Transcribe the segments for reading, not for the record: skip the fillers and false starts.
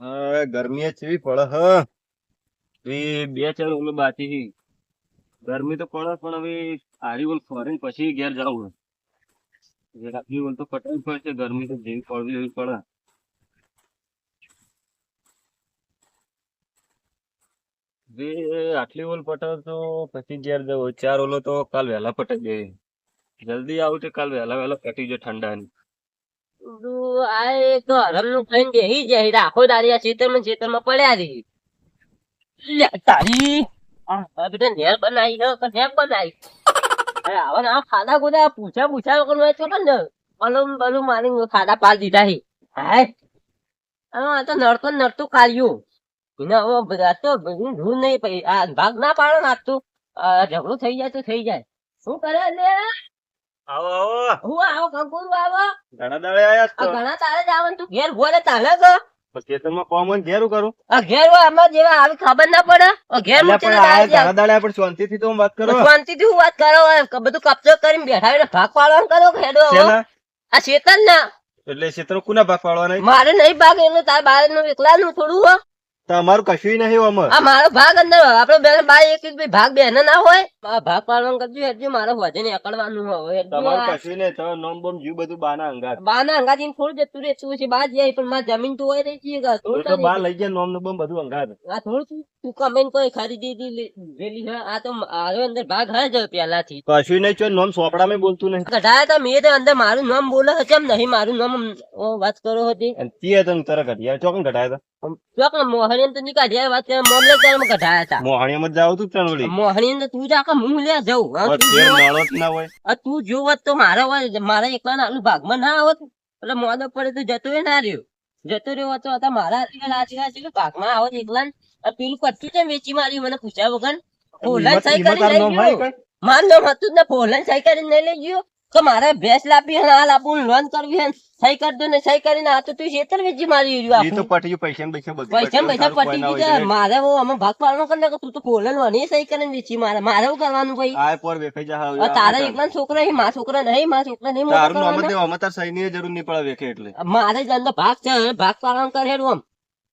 હા ગરમી ચેવી પડે હ એ બે ચાર ઓલો બાકી છે. ગરમી તો પડે પણ હવે આરી ઓલ ફોરેન પછી ઘેર જવું છે આટલી ઓલ તો પટાવી પડશે ગરમી તો જેવી પડવી એવી પડે. હવે આટલી ઓલ પટાવ તો પછી ઘેર જવું ચાર ઓલો તો કાલ વહેલા પટાઈ દે જલ્દી આવું તો કાલ વહેલા વહેલા પટી જાય ઠંડા ની. આ એક હરમનું ખાઈને બેહી જાય એટલે આખો દાડી આ ખેતરમાં પડ્યા રહી. લે તારી આ બેટા નેર બનાવી હે કે નેર બનાવી? અરે આવા ને આવા ખાડા ખોડા પૂછા વગર હોય તો ને બલું બલું મારી ખાડા પાડ દીધા છે. હાય આ તો નડતું કાઢ્યું એને હવે આ તો ધૂળ નહીં પડી આ ભાગ ના પાડો ને આજ તો ઝઘડો થઈ જાય તો થઈ જાય. શું કરે લે આવો આવો હું આવો કંકુર આવો ઘણા દાડે આયા આ તો ઘણા તારે જ આવે તું ઘેર ભોલે તાલે તો ખેતરમાં કોમ હોય ને ઘેરું કરું. આ ઘેર હોય આમાં જેવા આવી ખબર ના પડે ઘેર અલ્યા પણ આ ઘણા દાડા પણ શાંતિથી તો વાત કરો શાંતિથી હું વાત કરો બધું કબજો કરીને બેઠા હોય ભાગ પાડવાનું કરો કે હેડો હવે. શેના? આ શેતન ના એટલે ક્ષેત્રો કુના ભાગ પાડવાના મારે નહીં ભાગ એનો તાર બાર નું એકલા નું થોડું હો. તમારું કશું નહીં આમાં આ મારો ભાગ અંદર આપડે બેન બાર એક એક ભાગ બેન ના હોય આ ભાગ પાડવાનું કરજો હેડજો મારે વધે ને એકડવાનું હવે તમારું કશું નહીં તમે નોમ બોમ જીવ બધું બાના અંગાત બાના અંગાજી થોડું જતું રે શું છે બાર જાય પણ મારી જમીન તો હોય રહી છે તો બહાર લઈ ગયા નોમ નું બોમ બધું અંગાત. આ થોડું તું કમેન્ટ કોઈ ખરીદી વેલી છે આ તો આરો અંદર ભાગ હે જ પેલાથી કશું નહીં છો નોમ સોપડામાં બોલતું નહીં કઢાયા તા મેં તો અંદર મારું નામ બોલે છે કેમ નહીં મારું નામ વાત કરો હતી અને તે તને તારા ઘડિયાળ ચોકન ઘટાયા ચોક મોહણી તો ની કાઢ્યા વાત કરે મોમલે ત્યારે કઢાયા તા હતા મોહાણીમાં જ જાવ તું ચણવડી મોહણી અંદર તું જા કે હું લે જાઉં હા, બસ તું ફેર જોવત- નાળો જ ના હોય આ તું જોવત તો મારા હોય મારા એકલા ના ભાગમાં ના આવત એટલે મોદો પડે તો જતો ના રહ્યો જતો રહ્યો હોત તો હતા મારા હાથી ભાગમાં આવત એકલા ને. આ પેલું કટ્ટું છે વેચી મારી મને પૂછ્યા વગર ફોલાન સહી હિંમત કરીને તારું લઈ નામ હોય ગયો કઈ? મારું નામ હતું જ ને ફોલાન સહી કરીને નહીં લઈ ગયો કે મારે ભેંસ લાપી હે હાલ આપું લોન કરવી હે સહી કરી દો ને સહી કરીને આ તો તું શેતર વેચી મારી રહ્યું ઈ તો આખું પટી ગયું પૈસા ને પૈસા બધું પૈસા ને પૈસા તારું કોઈ પટી ના હોય દીધા એટલે. મારે હું અમે ભાગ પાડવાનો કરી નાખો તું તો ફોલાન વાની સહી કરીને વેચી મારે શું કરવાનું ભાઈ આ પોર વેખાઈ જા હવે. આ તારા એકલા છોકરા છે મારા છોકરા નહીં મારા છોકરા નહીં મોટા તારું નામ જ કરવાના. દેવા અમે તાર સહી ની જરૂર નહીં પડે વેખે એટલે મારે જ અંદર ભાગ છે હવે ભાગ પાડવાનું કરે હેડું આમ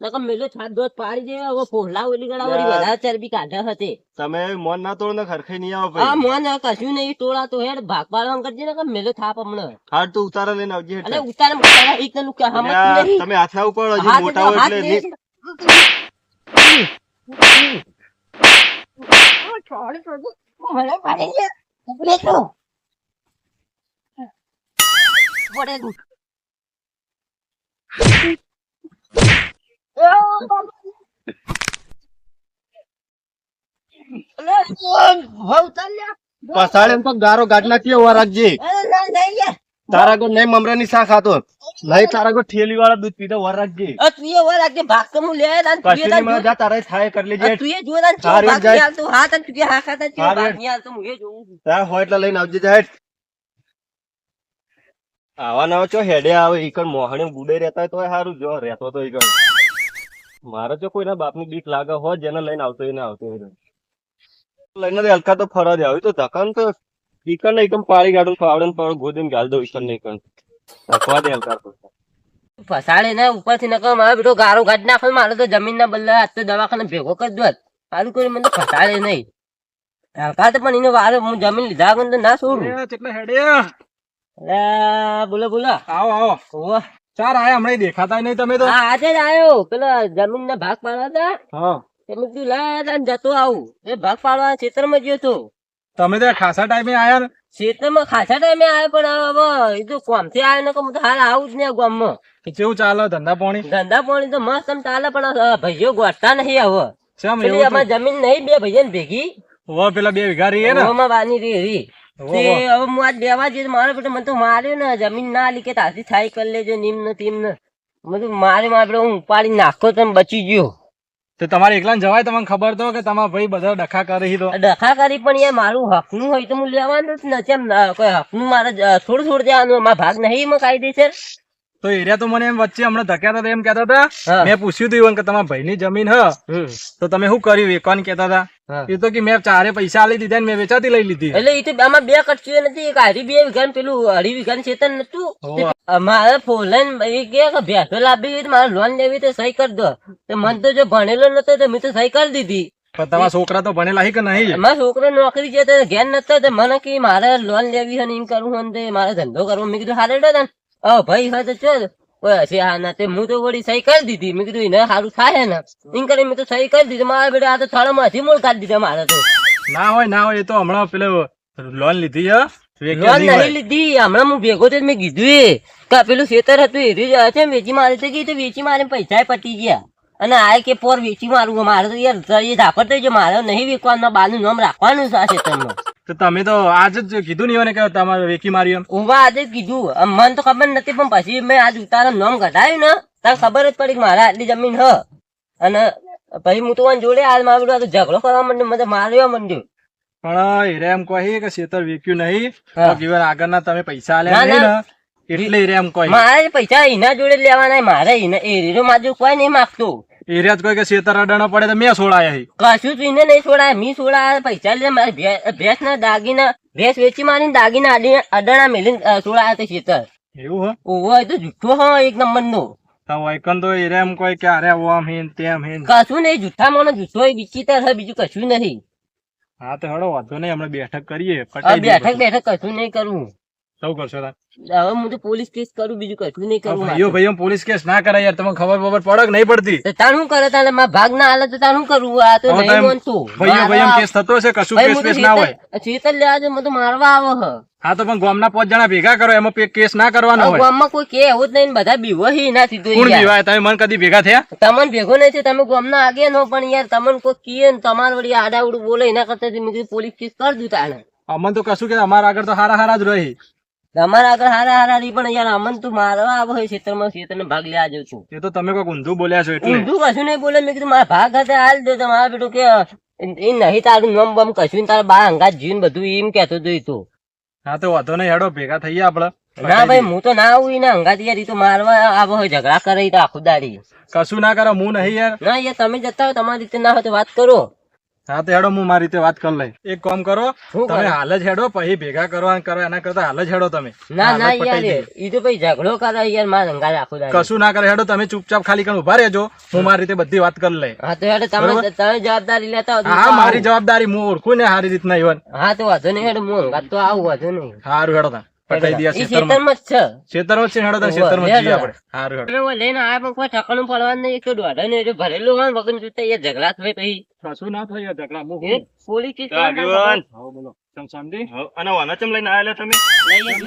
નકર મેલો છાત દોત પાડી દે હવે ફોલા ઓલી ગળા વળી યાર. વધારે ચરબી કાઢે હતી તમે મોન ના તોડ ને ખરખઈ નહીં આવો આ ભાઈ મોન હવે કશું નહીં ટોળા તો હેડ ભાગ પાડવાનું કરજે ને કે મેલો થાપ હમણાં હાર તો ઉતારા લઈને આવજે અને હેઠળ. ઉતાર એક ને નુકા અલ્યા, હમત નહીં તમે હાથના ઉપર હજી હાથ મોટા એટલે હોય હાથ એટલે નહીં. મને પાડી દે. ઉભરે તો. પડે તું. અલે, ભાવ ચાલ્યા. પસાડે તો ગારો ગાઢ નાખીએ વાર રાખજે અરે, ના, નહીં યાર. તારા ગો નહીં મમરાની શાક ખાતો નહીં તારા ગો ઠેલી વાળા દૂધ પીતો વાર રાખજે તું એ વાર રાખજે ભાગ તો હું લે આયા તા. તું એ કશું તાર નહીં મને જા તારા થાય કરી લેજે તું એ જો તાર ચેવો હારું ભાગ જાય. નહીં આલતો. હા તાર તું કે હા ખાતા ચેવો હારું. ભાગ નહીં આલતો. હું એ જોઉં છું. ત્યાં હોય એટલે લઈને આવજે જા હેઠ. આવા નવા ચો હેડે આવે ઈકણ મોહણી બુડે રહેતા હોય તો સારું જો રહેતો તો ઈકણ મારે જો કોઈના બાપની બીક લાગે હોય જેને લઈને આવતો એને આવતો હોય લઈને તો હલકા તો ફરવા દે આવી તો ધકાન તો ઈકણ ને ઈકણ પાડી ગાડું ફાવડે ને પાવડે ગોદીને ગાલ દો ઈકણ ને ઈકણ ધકવા દે હલકા તો ફસાડે ને ઉપરથી નકર મારો બેટો ગારો કાઢી નાખે ને મારે તો જમીન ના બદલે આજ તો દવાખાને ભેગો કરી દો સારું કરી મને તો ફસાડે નહીં હલકા તો પણ એનો વારો હું જમીન લીધા વગર તો ના છોડું કેટલા હેડે અલ્યા, બોલો બોલો આવો આવો ઓહો. ચાર આયા હમણાં દેખાતા નહીં તમે તો હા આજે જ આવ્યો પેલા જમીન ના ભાગ પાડવા હતા હા એટલે તું લાયા તા ને જતો આવું એ ભાગ પાડવા ખેતરમાં ગયો તો તમે તો ખાસા ટાઈમે આયા ને ખેતરમાં ખાસા ટાઈમે આવ્યો પણ હવે એ તો કોમથી આવ્યો ને હું તો હાલ આવું જ નહીં ગામમાં કેવું ચાલે ધંધા પાણી ધંધા પાણી તો મસ્ત એમ ચાલે પણ ભાઈઓ ગોઠતા નહીં હવે શેમ પેલી એવું અમારી જમીન નહીં બે ભાઈઓ ભેગી વો પેલા 2 વીઘા રહી હે ને ઓમાં વાની રહી તે હવે હું આજ બેવા જઈએ મારો બેટો મને તો માર્યો ને જમીન ના લી કે તારથી થાય કરી લેજો નીમ ને તીમ ને મેં તો મારે બેટો હું ઉપાડી નાખો તો બચી ગયો તો તમારે એકલા જવાય તમને ખબર તો કે તમારા ભાઈ બધા ડખા કરે છે તો ડખા કરી પણ યાર મારું હકનું હોય તો હું લેવાનું જ ને કેમ કોઈ હકનું મારે થોડું દેવાનું મારા ભાગ નહીં એમાં કાયદેસર તો એરિયા તો મને એમ વચ્ચે હમણાં ધક્યા હતા એમ કહેતા હતા. હા. મેં પૂછ્યું હતું ઈવન કે તમારા ભાઈની જમીન હ હમ. તો તમે શું કર્યું વેચવાની કહેતા હતા. હા. એ તો કે મેં ચારે પૈસા આલી દીધા ને મેં વેચાતી લઈ લીધી. એટલે એ તો આમાં બે કટકીઓ નથી, એક અઢી 2 વીઘા ને પેલું 2.5 વીઘાનું ખેતર નતું. હોવે. મારે ફોલન એ કે ભેંસો લાવવી હોય તો મારે લોન લેવી તો સહી કરી દો. તો મને તો જો ભણેલો નતો તો મેં તો સહી કરી દીધી. પણ તમારા છોકરા તો ભણેલા હી કે નહીં? મારા છોકરો નોકરી જતો ઘેર નતો તો મને કે મારે લોન લેવી હોય ને એમ કરવું હોય ને તે મારે ધંધો કરવો. મેં કીધું હારે ને ભાઈ હોય તો ચલ કોઈ હશે હા ના તે હું તો વળી સહી કરી દીધી. મેં કીધું એને સારું થાય ને એમ કરી મેં તો સહી કરી દીધી. મારા બેટા આ તો થાળામાં હજી મૂળ કાઢી દીધા મારે તો. ના હોય એ તો હમણાં પેલો લોન લીધી હે વેચી લોન નહીં હોય. નહીં લીધી, હમણાં હું ભેગો થયો તો મેં કીધું એ કે આ પેલું ખેતર હતું એ રહ્યું છે વેચી મારે તો કીધું વેચી મારે પૈસા પટી ગયા. અને આ કે પોર વેચી મારું મારે તો યાર તળિયે ધાપડ થઈ ગયો. મારે નહીં વેચવાનું, બાનું નામ રાખવાનું છે આ ખેતરમાં. તો તમે તો આજ જ કીધું નહીં હોય ને કે તમારે વેકી મારી એમ. ઉભા આજે જ કીધું. મને તો ખબર નથી પણ પછી મેં આજ ઉતારા નામ કઢાયું ને તારે ખબર જ પડી કે મારા આટલી જમીન હ. અને પછી હું તો જોડે આજ મારું આ તો ઝઘડો કરવા માંડ્યો, મને મારવા માંડ્યો. પણ એરે એમ કહી કે ખેતર વેચ્યું નહીં હા. તો આગળના તમે પૈસા ના, આલ્યા નહીં ના. ને એટલે એરે એમ કહી. મારે પૈસા એના જોડે લેવાના, મારે એ માજુ કોઈ નહીં માગતો. એરિયા જ કહે કે ખેતર અડાણો પડે તો મેં છોડાયા હી. કશું તું એને નહીં છોડાય, મી છોડાય પૈસા લે. મારે ભેંસ ના દાગીના ભેંસ વેચી મારીને દાગીના અડાણા મેલીને છોડાયા તે ખેતર. એવું હે? ઓહો એ તો જુઠ્ઠો હ એક નંબર નો. તો વાયકન તો એરે એમ કહે કે અરે ઓમ હેન તેમ હેન. કશું નહીં, જુઠ્ઠા મોનો જુઠ્ઠો એ વિચિત્ર છે, બીજું કશું નહીં. હા તો હેડો વાંધો નહીં, હમણાં બેઠક કરીએ હવે પટાઈ દઈએ બેઠક બધું. બેઠક કશું નહીં કરવું. સૌ કરશો તાર. હવે હું તો પોલીસ કેસ કરું, બીજું કશું નહીં કરવું. ભાઈઓ પોલીસ કેસ ના કરાય યાર, તમને ખબર પડે કે નહીં પડતી? તો તાર શું કરે? તારે મારા ભાગ ના હાલે તો તાર શું કરવું? આ તો હવે નહીં તમે માનતું. ભાઈઓ કેસ થતો હશે, કશું ભાઈ, કેસ હું તો બેસ ના હોય. ખેતર લેવા જો મને તો મારવા આવો હ. હા તો પણ ગામના 5 જણા ભેગા કરો, એમાં કેસ ના કરવાનો હવે હોય. ગામમાં કોઈ કે એવું જ નહીં, બધા બીવો હી ના સીધું કોણ યાર. પીવાય? તમે મને કદી ભેગા થયા? તમને ભેગો નહીં છે, તમે ગામના આગે નો પણ યાર તમને કોઈ કીએ ને તમારે વળી આડાવડું બોલે એના કરતા મેં કીધું પોલીસ કેસ કરી દઉં તાણે. અમન તો કશું કે અમારા આગળ તો હારા જ રહી. તમારા આગળ હારા હારા રહી પણ યાર અમન તું મારવા આવો હોય ખેતરને ભાગ લેવા જાઉં છું. એ તો તમે કોઈક ઊંધું બોલ્યા છો એટલે. ઊંધું કશું નહીં બોલે. મેં કીધું મારા ભાગ hatte હાલ દે. તમારા બેટું કે એ નહીં તારું નમ બમ કશું ને તારા બા અંગાત જીવન બધું એમ કેતો હતું ઈ તો. હા તો વાંધો નહીં, હેડો ભેગા થઈએ આપડે. ના ભાઈ હું તો ના આવું એના અંગાત યાર. ઈ તો મારવા આવો હોય, ઝઘડા કરે ઈ તો આખું દાડી. કશું ના કરો, હું નહીં યાર. ના યાર તમે જતા હોય તમારી રીતે ના હોય તો વાત કરો. હા તો હેડો, હું મારી રીતે વાત કરી લઈ. એક કામ કરો, શું તમે કરો? હાલ જ હેડો, પછી ભેગા કરવા કરો એના કરતા હાલ જ હેડો તમે. ના હાલ જ ના પટાઈ યાર દઈએ. ઈ તો ભાઈ ઝઘડો કરે યાર મારા અંગાત આખું દાડી. કશું ના કરે, હેડો તમે ચૂપચાપ ખાલી કણ ઉભા રહેજો, હું મારી રીતે બધી વાત કરી લઈ. હા તો હેડો તમે જવાબદારી લેતા હોય તો હા આવો. મારી જવાબદારી હું ઓળખું ને સારી રીતના ઈવન. હા તો વાંધો નહીં હેડો હું અંગાત તો આવું વાંધો નહીં. સારું હેડો તા પટાઈ દઈએ ઈ ખેતરમાં. ખેતરમાં જ છે. ખેતરમાં જ છે, હેડો તા ઓહો, ખેતરમાં જ જઈએ હેડો. આપણે. સારું હેડો. એટલે હું લઈને આયા પણ કોઈ ઠકાણું પડવાનું નહીં. એક તો દોઢા ને જો ભરેલું હોય ને વગર જોતા યાર ઝઘડા થાય પછી કશું ના થાય ઝઘડા, હું એ પોલીસ કેસ આગેવાન. હા, બોલો. તમ શાંતિ? અને વાના ચમ લઈને આયેલા તમે?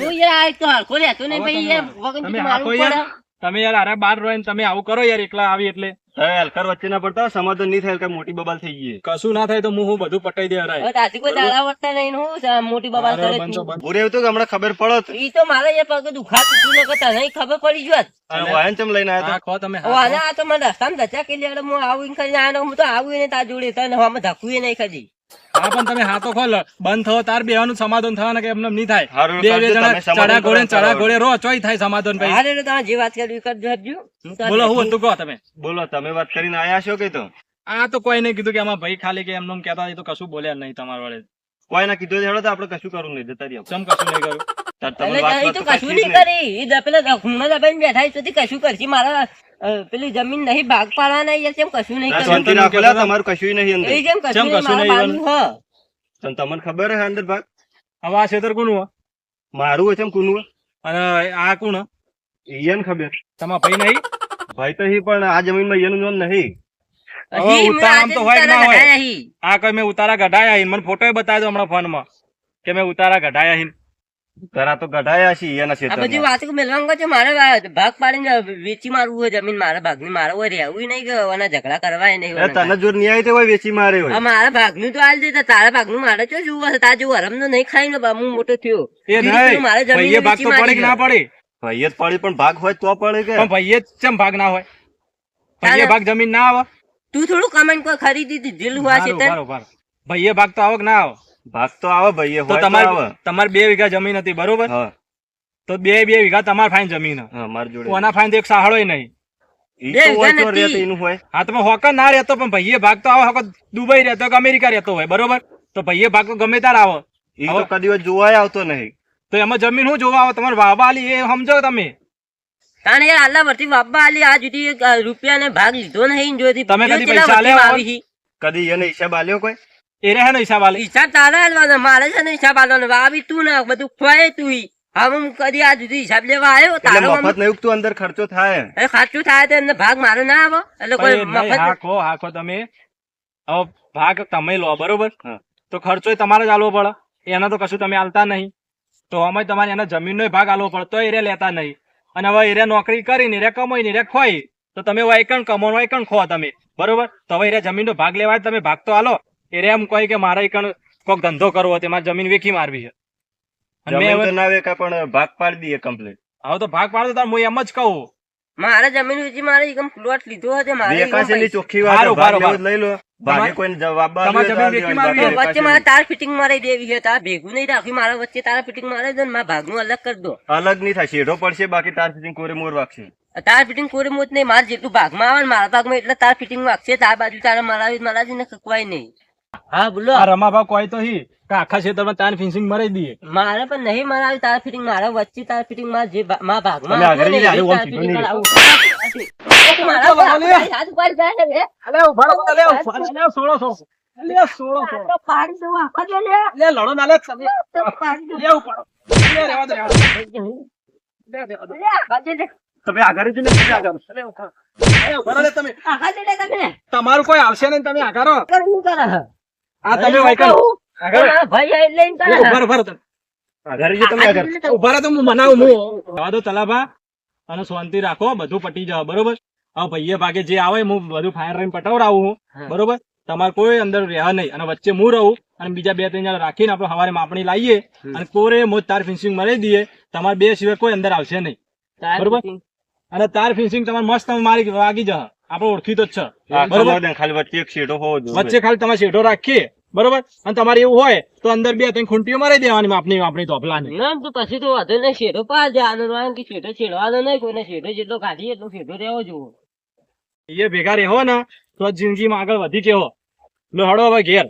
લઈ યાર આ એક તો હરખો રહેતો નહીં ભાઈ યાર વગર તમે જોતા હાકો મારવું યાર. પડે. તમે યાર આરે બાર રહો ને તમે આવું કરો યાર, એકલા આવી એટલે હલકાર વચ્ચે ના પડતા, સમાધાન નહીં થાય, મોટી બબાલ થઈ ગઈ. કશું ના થાય તો હું બધું પટાઈ દે હરાય. હવે તાથી કોઈ દાડા વળતા નહીં ને હું છે આ મોટી બબાલ કરે બંધ તો તું. બંધ. પૂરે એવું તો કે હમણાં ખબર પડત. ઈ તો મારે યાર પગ દુખાતું તું ને કરતા નહીં ખબર પડી જોત. અને વાયન ચમ લઈને આયા હા, ખો તમે હવે આને આ તો મને રસ્તામાં ધચા કે લે હું આવું ને કરીને આનો હું તો આવું ને તાર જોડે તને હવામાં ધક્કું નહીં ખાધી. હા પણ તમે હાથો ખોલ, બંધ થયો તાર બેવાનું સમાધાન થવાના કે એમને નહીં થાય. હારું, બે કરજો, જણા તમે સમાધાન ચડા ઘોડે ને કરો. ચડા ઘોડે રો ચોય થાય સમાધાન ભાઈ. હારે તમે જે વાત કરી કરજો હજુ. હું તો બોલો હું હતું કહો તમે. બોલો, તમે વાત કરીને આયા છો કે? તો આ તો કોઈ નહીં કીધું કે આમાં ભાઈ ખાલી કે એમને કહેતા તો કશું બોલ્યા નહીં તમારા વડે. કોઈ ના કીધું હેડો તો આપણે કશું કરવું નહીં, જતા રહ્યા. ચમ કશું નહીં કરું. તમે એટલે વાત ઈ તો વાત કશું કરતી જ નહીં કરી. ઈ પેલા ખૂણમાં દબાઈને બેઠા છે તો કશું કરશે. મારા પેલી જમીન નહીં ભાગ પાડવાના યાર કેમ કશું નહીં ના, કર્યું. શાંતિ રાખો લા, તમારું કશું નહીં અંદર. એ જેમ કશું ચમ નહીં કશું મારા નહીં બાનું હ. તને તમને ખબર હે અંદર ભાગ હવે આ ખેતર કોનું હે? મારું હોય છે કુનું અને આ કોણ હે? ઈયન ખબર. તમારા ભાઈ નહીં? ભાઈ તો હી પણ આ જમીનમાં ઈયનું નામ નહીં. હવે હજી મેં ઉતારામ આજે તો હોય કે ના ઉતારા હોય? કઢાયા હી. આ કઈ મેં ઉતારા કઢાયા હી. મને ફોટો બતાવ્યો તો હમણાં ફોનમાં કે મેં ઉતારા કઢાયા હી. તારા તો ગઢાયા છે ઈયના આ બધી ક્ષેત્રમાં. વાતો મેળવા છે. મારે ભાગ પાડીને વેચી મારવું હોય જમીન. મારા ભાગની મારે હોય રહેવું નહીં કે આના ઝઘડા કરવા નહીં એ તને જોર નહીં આવી તે હોય વેચી મારે હોય. મારા ભાગનું તો હાલ દેતા તારા ભાગનું મારે શું જોવું હશે? તાર જેવું હરમ તો નહીં ખાઈ ને હું મોટો થયો. એ બીજું નહીં, પેલું મારે જમીન ભાઈએ ભાગ તો વેચી પડે કે ના મારી પડે? ભાઈ જ પડી પણ ભાગ હોય તો પડે કે? પણ ભાઈએ જ ચમ ભાગ ના હોય? ભાઈએ ભાગ જમીન ના આવે? તું થોડું કમેન્ટ કોઈ ખરીદી દીધેલું હોય છે તે. બરોબર. ભાઈએ ભાગ તો આવે કે ના આવે? ભાગ તો આવે ભાઈ, તો હોય તો આવે. તમારે 2 વીઘા જમીન હતી બરોબર? હા. તો 2 વીઘા તમારે ફાઈન જમીન હે. હા માર જોડે કોના ફાઈન તો એક સાહળોય નહીં. ઈ બે તો હોય તો નથી. રહેતો એનું હોય. હા તમે હોકર ના રહેતો પણ ભાઈએ ભાગ તો આવો હોકર દુબઈ રહેતો કે અમેરિકા રહેતો હોય બરોબર, તો ભાઈએ ભાગ તો ગમે તાર આવો. ઈ તો કદી જોવાય આવતો નહીં. તો એમાં જમીન શું જોવા આવો? તમારે વાવવા આલી એ સમજો તમે. કારણ યાર આટલા વર્ષથી બાપા આલી આ સુધી એક રૂપિયા ને ભાગ લીધો નહીં જોતી. તમે કદી કેટલા પૈસા વર્ષથી આલ્યા આવી હી? કદી એને હિસાબ આલ્યો કોઈ? એ રહે ને હિસાબ આલી. હિસાબ તારા આલવાનો, મારે છે ને હિસાબ આલવાનો. આવી તું ને બધું ખવાય તું હી. હવે હું કદી આ સુધી હિસાબ લેવા આવ્યો એટલે તારો મફત નહીં ઉગતું, અંદર ખર્ચો થાય. એ ખાચું થાય તો એમને ભાગ મારો ના આવો એટલે કોઈ પણ નહીં, મફત હાકો તમે હવે ભાગ તમે લો બરોબર, હા. તો ખર્ચો તમારે જ આલવો પડે. એના તો કશું તમે આલતા નહીં, તો અમે તમારે એના જમીનનો ભાગ આલવો પડે, તો એરે લેતા નહીં. અને હવે એરે નોકરી કરીને એરે કમાઈને એરે ખોઈ, તો તમે વાયકણ કમો વાયકણ ખો તમે બરોબર. તો હવે એરે જમીનનો ભાગ લેવાય તમે ભાગ તો આલો. એરે એમ કહે કે મારે એકણ કોઈક ધંધો કરવો છે, મારે જમીન વેચી મારવી છે. અને જમીન તો મેં ના વેકા પણ ભાગ પાડી દઈએ કમ્પ્લીટ. હવે તો ભાગ પાડો તાર હું એમ જ કહું. મારે જમીન વેચી મારે એકમ પ્લોટ લીધો હતો મારે એકમ વેકાશેની પૈસા. ચોખ્ખી વાત છે, હારું, ભાગ હારું, લેવો તો લઈ લો. ભાગે કોઈને જવાબ આપ્યો તમારે તો જમીન આલ વેચી દેવાની. મારવી બાકી વચ્ચે મારે વેકાશેની. તાર ફિટિંગ મારી દેવી છે, તાર ભેગું નહીં રાખવી. મારા વચ્ચે તારા ફિટિંગ મારે દો ને મારા ભાગનું અલગ કરી દો. અલગ નહીં થાય, શેઢો પડશે બાકી તાર ફિટિંગ કોરે મોર વાગશે. તાર ફિટિંગ કોઈ મોત નહીં. મારે જેટલું ભાગમાં આવે ને મારા ભાગમાં એટલે તાર ફિટિંગ વાગશે. તાર બાજુ તારે મારાજી ને કકવાય નહીં. હા બોલો. આ રમાભા કોઈ તો હી કે આખા ક્ષેત્રમાં તાર ફિનિશિંગ મરાઈ દઈએ. મારે પણ નહીં મરાવી તાર ફિટિંગ. મારા વચ્ચે તાર ફિટિંગ માં જે મારા ભાગમાં તમે આવતું આગળ ને જઈ એ આવું તાર સીધું fitting નહીં. કરાવું. મારા ભાગમાં હાથ ઉપાડી જાય ને. અલે ઉભા રહો, અલે ઉભા રહો, અલે સોળો સો. અલે સોળો સો. તો પાડી દઉં આખા દે લે. અલે લડો ના લે તમે. તો પાડી દઉં. લે ઉપાડો. લે રહેવા દે, રહેવા દે. લે રહેવા દે. લે, આખા દે લે. તમે આગળ જ ને આગળ. અલે ઉભા. અલે ઉભા રહો લે તમે. આખા દે લે તમે. તમારું કોઈ આવશે નહીં, તમે આગળ રહો. કરવું કરે. આ તમે વાયકણ આગળ મારા ભાઈ આઈ લઈને કરે. ઉભા રહો, ઉભા રહો તમે. આગળ જ તમે આગળ. ઉભા રહો તો હું મનાવું હું. જવા દો તલાભા અને શાંતિ રાખો, બધું પટી જાવ બરોબર. હવે ભાઈએ ભાગે જે આવે હું બધું ફાયર રહીને પટાવડાવું હું હા. બરોબર. તમારે કોઈ અંદર રહેવા નહીં અને વચ્ચે હું રહું અને બીજા 2-3 જણા રાખીને આપણે સવારે માપણી લાવીએ અને કોરે મોજ તાર ફિનિશિંગ મરાઈ દઈએ. તમારે 2 સિવાય કોઈ અંદર આવશે નહીં તાર બરોબર. fitting. અને તાર ફિનિશિંગ તમારે મસ્ત મારી વાગી જશે. આપણે ઓળખી તો જ છે આ બરોબર. કમાવ દે, ખાલી વચ્ચે એક શેઢો હોવો જોઈએ. વચ્ચે ખાલી તમારે શેઢો રાખીએ બરોબર. અને તમારે એવું હોય તો અંદર 2-3 ખૂંટીઓ મારી દેવાની આપણી ધોપલાની. ના તો પછી તો વાંધો નહીં. શેઢો પા જવાનો હોય કે શેઢો છેડવાનો નહીં. કોઈને શેઢો જેટલો કાઢીએ એટલો શેઢો રહેવો જોવો. એ ભેગા રહેવો ને તો જ જિંદગીમાં આગળ વધી કેવો. લો હળો હવે ઘેર.